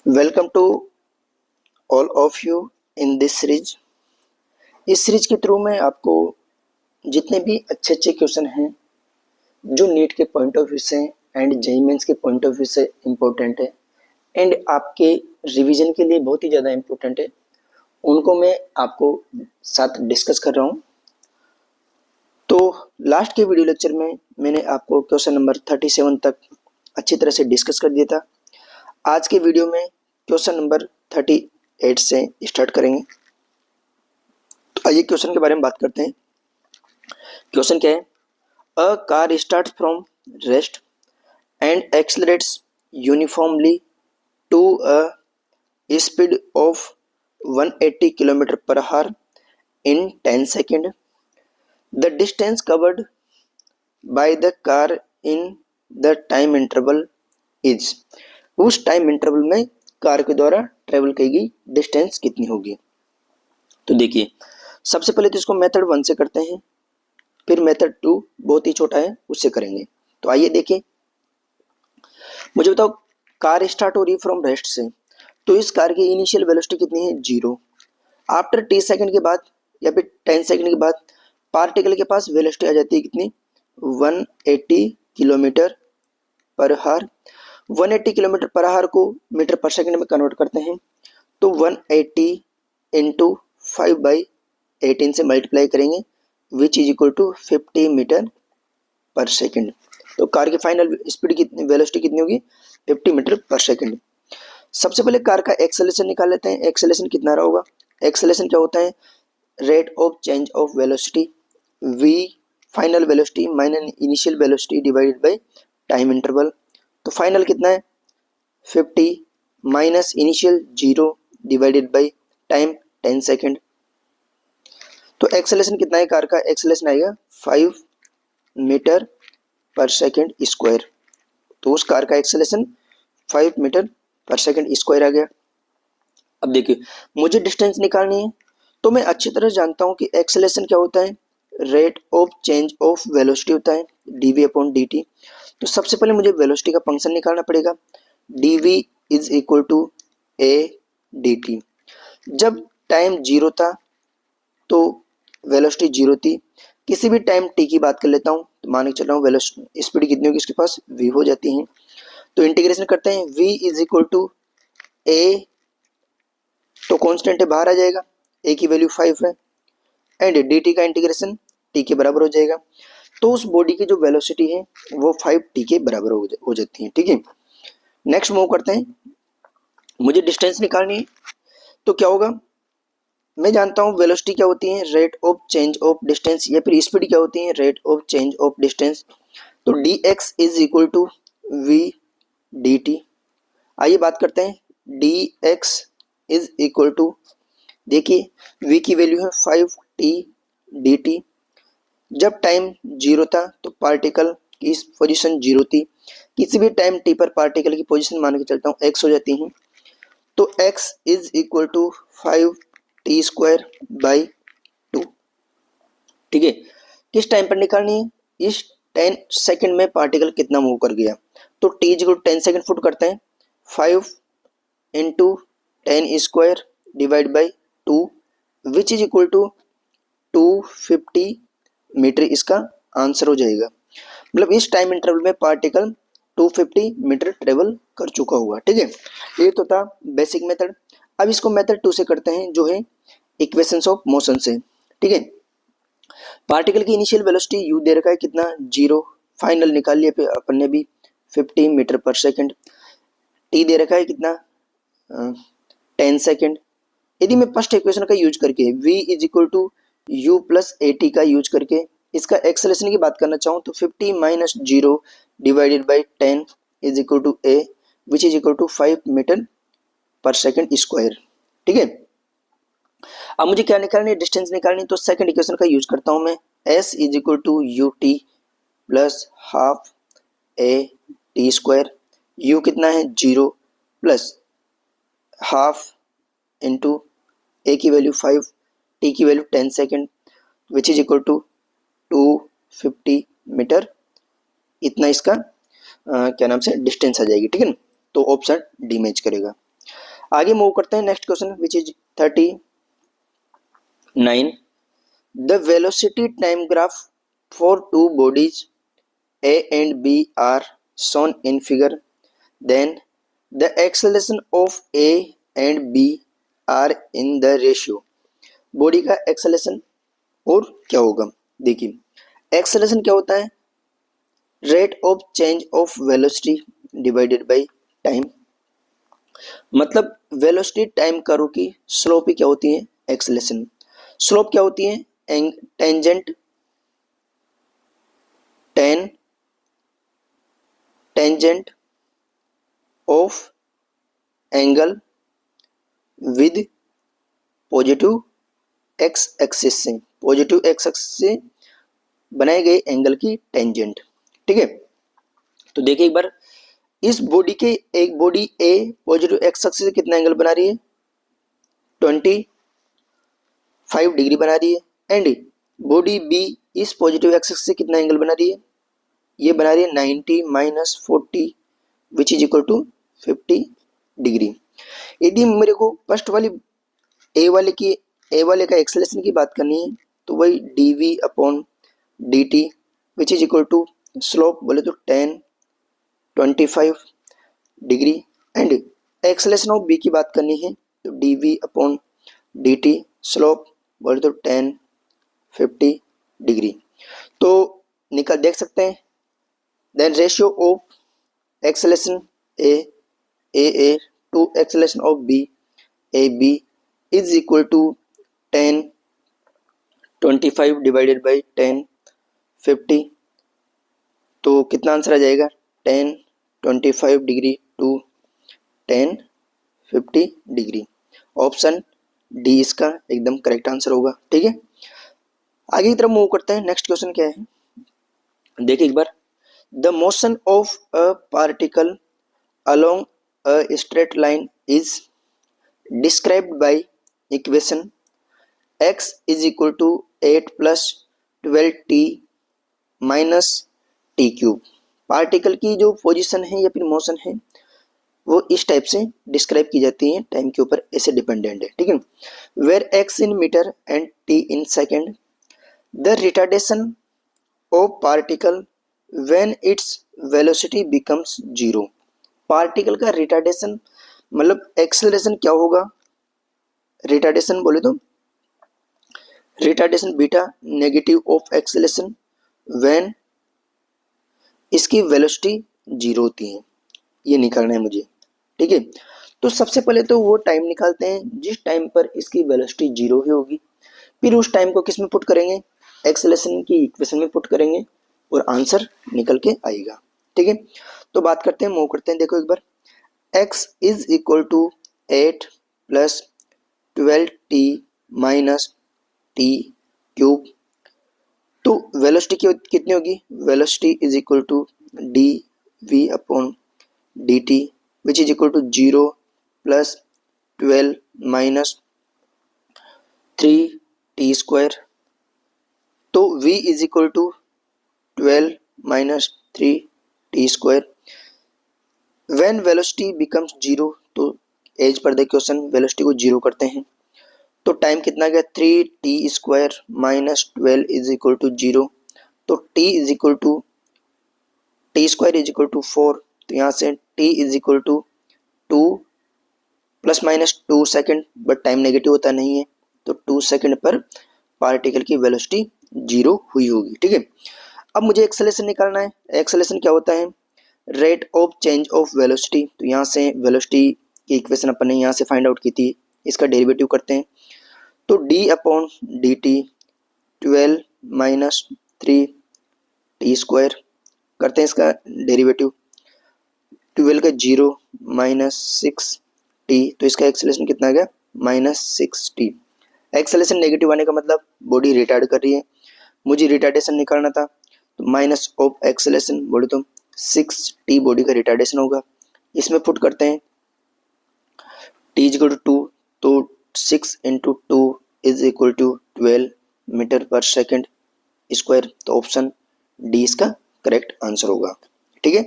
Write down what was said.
Welcome to all of you in this series. इस series के through में आपको जितने भी अच्छे अच्छे क्वेश्चन हैं जो नीट के पॉइंट ऑफ व्यू से एंड जेईई मेंस के पॉइंट ऑफ व्यू से इम्पोर्टेंट है एंड आपके रिवीजन के लिए बहुत ही ज़्यादा इम्पोर्टेंट है, उनको मैं आपको साथ डिस्कस कर रहा हूँ। तो लास्ट के वीडियो लेक्चर में मैंने आपको क्वेश्चन नंबर 37 तक अच्छी तरह से डिस्कस कर दिया था। आज के वीडियो में क्वेश्चन नंबर 38 से स्टार्ट करेंगे। तो आइए क्वेश्चन के बारे में बात करते हैं। क्वेश्चन क्या है? A car start from rest and accelerates uniformly to a speed of 180 kilometre per hour in 10 seconds. The distance covered by the car in the time interval is. उस टाइम इंटरवल में car के द्वारा travel की गई distance कितनी होगी? तो देखिए, सबसे पहले तो इसको मेथड 1 से करते हैं, फिर मेथड 2 बहुत ही छोटा है उससे करेंगे। तो आइए देखिए, मुझे बताओ कार स्टार्ट हो रही है फ्रॉम रेस्ट से, तो इस कार की इनिशियल वेलोसिटी कितनी है? 0। आफ्टर टी सेकंड के बाद या फिर 10 सेकंड के बाद पार्टिकल के पास वेलोसिटी आ जाती है कितनी? 180 kilometre per hour. 180 kilometre per hour को मीटर पर सेकंड में कन्वर्ट करते हैं, तो 180 इंटू 5/18 से मल्टीप्लाई करेंगे, which is equal to 50 metre per second. तो कार की फाइनल स्पीड कितनी, वेलोसिटी कितनी होगी? 50 मीटर पर सेकंड। सबसे पहले कार का एक्सेलरेशन निकाल लेते हैं। एक्सेलरेशन कितना रहा होगा? एक्सेलरेशन क्या होता है? Rate of change of velocity, v final velocity minus initial velocity divided by time interval. तो फाइनल कितना है? 50 minus initial 0 divided by time 10 second. तो एक्सेलरेशन कितना है कार का? एक्सेलरेशन आएगा 5 मीटर पर सेकंड स्क्वायर। तो उस कार का acceleration 5 metre per second square आ गया। अब देखिए, मुझे डिस्टेंस निकालनी है, तो मैं अच्छी तरह जानता हूं कि एक्सेलरेशन क्या होता है? Rate of change of velocity होता है, dv/dt। तो सबसे पहले मुझे वेलोसिटी का फंक्शन निकालना पड़ेगा। dv is equal to a dt। जब टाइम 0 था तो वेलोसिटी 0 थी। किसी भी टाइम t की बात कर लेता हूँ, तो मान के चल रहा हूँ वेलोसिटी स्पीड कितनी होगी इसके पास? v हो जाती है। तो इंटीग्रेशन करते हैं, v is equal to a, तो कांस्टेंट है बाहर आ जाएगा, a की वैल्यू 5 है, एंड dt का इंटीग्रेशन t के बराबर हो जाएगा। तो उस बॉडी की जो वेलोसिटी है वो 5t के बराबर हो जाती है। ठीक है, नेक्स्ट मूव करते हैं। मुझे डिस्टेंस निकालनी है, तो क्या होगा? मैं जानता हूँ वेलोसिटी क्या होती है? Rate of change of distance, या फिर स्पीड क्या होती है? Rate of change of distance. तो dx is equal to v dt। आइए बात करते हैं, dx इज इक्वल टू, देखिए v की वैल्यू है 5t dt। जब टाइम 0 था तो पार्टिकल की पोजीशन 0 थी। किसी भी टाइम t पर पार्टिकल की पोजीशन मान के चलता हूँ x हो जाती है, तो x is equal to 5t square by 2। ठीक है, किस टाइम पर निकालनी है? इस 10 सेकंड में पार्टिकल कितना मूव कर गया, तो t is equal to 10 second put करते हैं, 5 into 10 square divide by 2, which is equal to 250 metre इसका आंसर हो जाएगा। मतलब इस टाइम इंटरवल में पार्टिकल 250 मीटर ट्रेवल कर चुका हुआ। ठीक है, ये तो था बेसिक मेथड। अब इसको मेथड 2 से करते हैं, जो है इक्वेशंस ऑफ मोशन से। ठीक है, पार्टिकल की इनिशियल वेलोसिटी u दे रखा है कितना? 0। फाइनल निकाल लिया फिर अपन ने भी 50 मीटर पर सेकंड। t दे रखा है कितना? 10 सेकंड। यदि मैं फर्स्ट इक्वेशन का यूज करके v is equal to u plus a t का यूज करके इसका एक्सेलरेशन की बात करना चाहूँ, तो 50 minus 0 divided by 10 is equal to a, which is equal to 5 metre per second square. ठीक है, अब मुझे क्या निकालनी है? डिस्टेंस निकालनी। तो सेकंड इक्वेशन का यूज करता हूँ मैं, s is equal to u t plus half a t square. u कितना है? 0 प्लस हाफ इंटू a की वैल्यू 5, t की value 10 second, which is equal to 250 metre. इतना इसका क्या नाम से डिस्टेंस आ जाएगी। ठीक है ना, तो ऑप्शन डी मैच करेगा। आगे मूव करते हैं next question which is 39. The velocity time graph for two bodies A and B are shown in figure. Then the acceleration of A and B are in the ratio. Body का acceleration और क्या होगा, देखिए acceleration क्या होता है, rate of change of velocity divided by time, मतलब velocity time curve की स्लोप ही क्या होती है, एक्सेलेरेशन। स्लोप क्या होती है, tangent tangent of angle with positive x axis से, पॉजिटिव एक्स एक्सिस से बनाए गए एंगल की टेंजेंट, ठीक है। तो देखिए एक बार, इस बॉडी के एक बॉडी ए पॉजिटिव एक्स एक्सिस से कितना एंगल बना रही है, 25 डिग्री बना रही है, एंड बॉडी बी इस पॉजिटिव एक्स एक्सिस से कितना एंगल बना रही है, ये बना रही है 90 minus 40 which is equal to 50 degree. यदि मेरे को फर्स्ट वाली ए वाले का एक्सेलेरेशन की बात करनी है तो वही dv upon dt which is equal to slope बोले तो 10-25 degree, and acceleration of B की बात करनी है तो dv अपॉन dt स्लोप बोले तो 10-50 डिग्री। तो निकल देख सकते हैं, then ratio of acceleration A to acceleration of B AB is equal to 10-25 divided by 10-50, तो कितना आंसर आ जाएगा, 10-25 degree to 10-50 degree. Option D इसका एकदम करेक्ट आंसर होगा, ठीक है। आगे की तरफ मूव करते हैं, नेक्स्ट क्वेश्चन क्या है, देखिए एक बार, the motion of a particle along a straight line is described by equation x is equal to 8 plus 12t minus T cube. Particle की जो पोजीशन है या फिर मोशन है वो इस टाइप से डिस्क्राइब की जाती है, टाइम के ऊपर ऐसे डिपेंडेंट है, ठीक है। Where x in metre and t in second, the retardation of particle when its velocity becomes zero. Particle का रिटार्डेशन मतलब एक्सेलरेशन क्या होगा, रिटार्डेशन बोले तो रिटार्डेशन बीटा नेगेटिव ऑफ एक्सेलरेशन व्हेन इसकी वेलोसिटी जीरो होती है, ये निकालना है मुझे, ठीक है। तो सबसे पहले तो वो टाइम निकालते हैं जिस टाइम पर इसकी वेलोसिटी जीरो ही होगी, फिर उस टाइम को किस में पुट करेंगे, एक्सेलरेशन की इक्वेशन में पुट करेंगे और आंसर निकल के आएगा, ठीक है। तो बात करते हैं, मूव करते हैं, देखो एक बार, x is equal to 8 plus 12t minus T cube, तो वेलोसिटी कितनी होगी, velocity is equal to D V upon D T which is equal to 0 plus 12 minus 3t square, तो v is equal to 12 minus 3t square. When velocity becomes zero, तो as per the question velocity को zero करते हैं, तो time कितना गया, 3t square minus 12 is equal to 0, तो t is equal to t square is equal to 4, तो यहाँ से t is equal to 2 plus minus 2 second, but time negative होता नहीं है, तो 2 सेकेंड पर पार्टिकल की वेलोसिटी जीरो हुई होगी, ठीक है। अब मुझे एक्सेलरेशन निकालना है, एक्सेलरेशन क्या होता है, rate of change of velocity, तो यहाँ से वेलोसिटी की इक्वेशन अपन ने यहाँ से फाइंड आउट की थी, इसका डेरिवेटिव करते हैं, तो d upon D T 12 minus 3t square करते हैं इसका डेरिवेटिव, 12 का 0 माइनस 6t, तो इसका एक्सेलरेशन कितना आ गया, माइनस 6t। एक्सेलरेशन नेगेटिव आने का मतलब बॉडी रिटार्ड कर रही है, मुझे रिटार्डेशन निकालना था, तो माइनस ऑफ एक्सेलरेशन बोले तो 6t बॉडी का रिटार्डेशन होगा, इसमें पुट करते हैं t इज इक्वल टू 2, तो 6 इंटू 2 is equal to 12 metre per second square, तो ऑप्शन डी इसका करेक्ट आंसर होगा, ठीक है।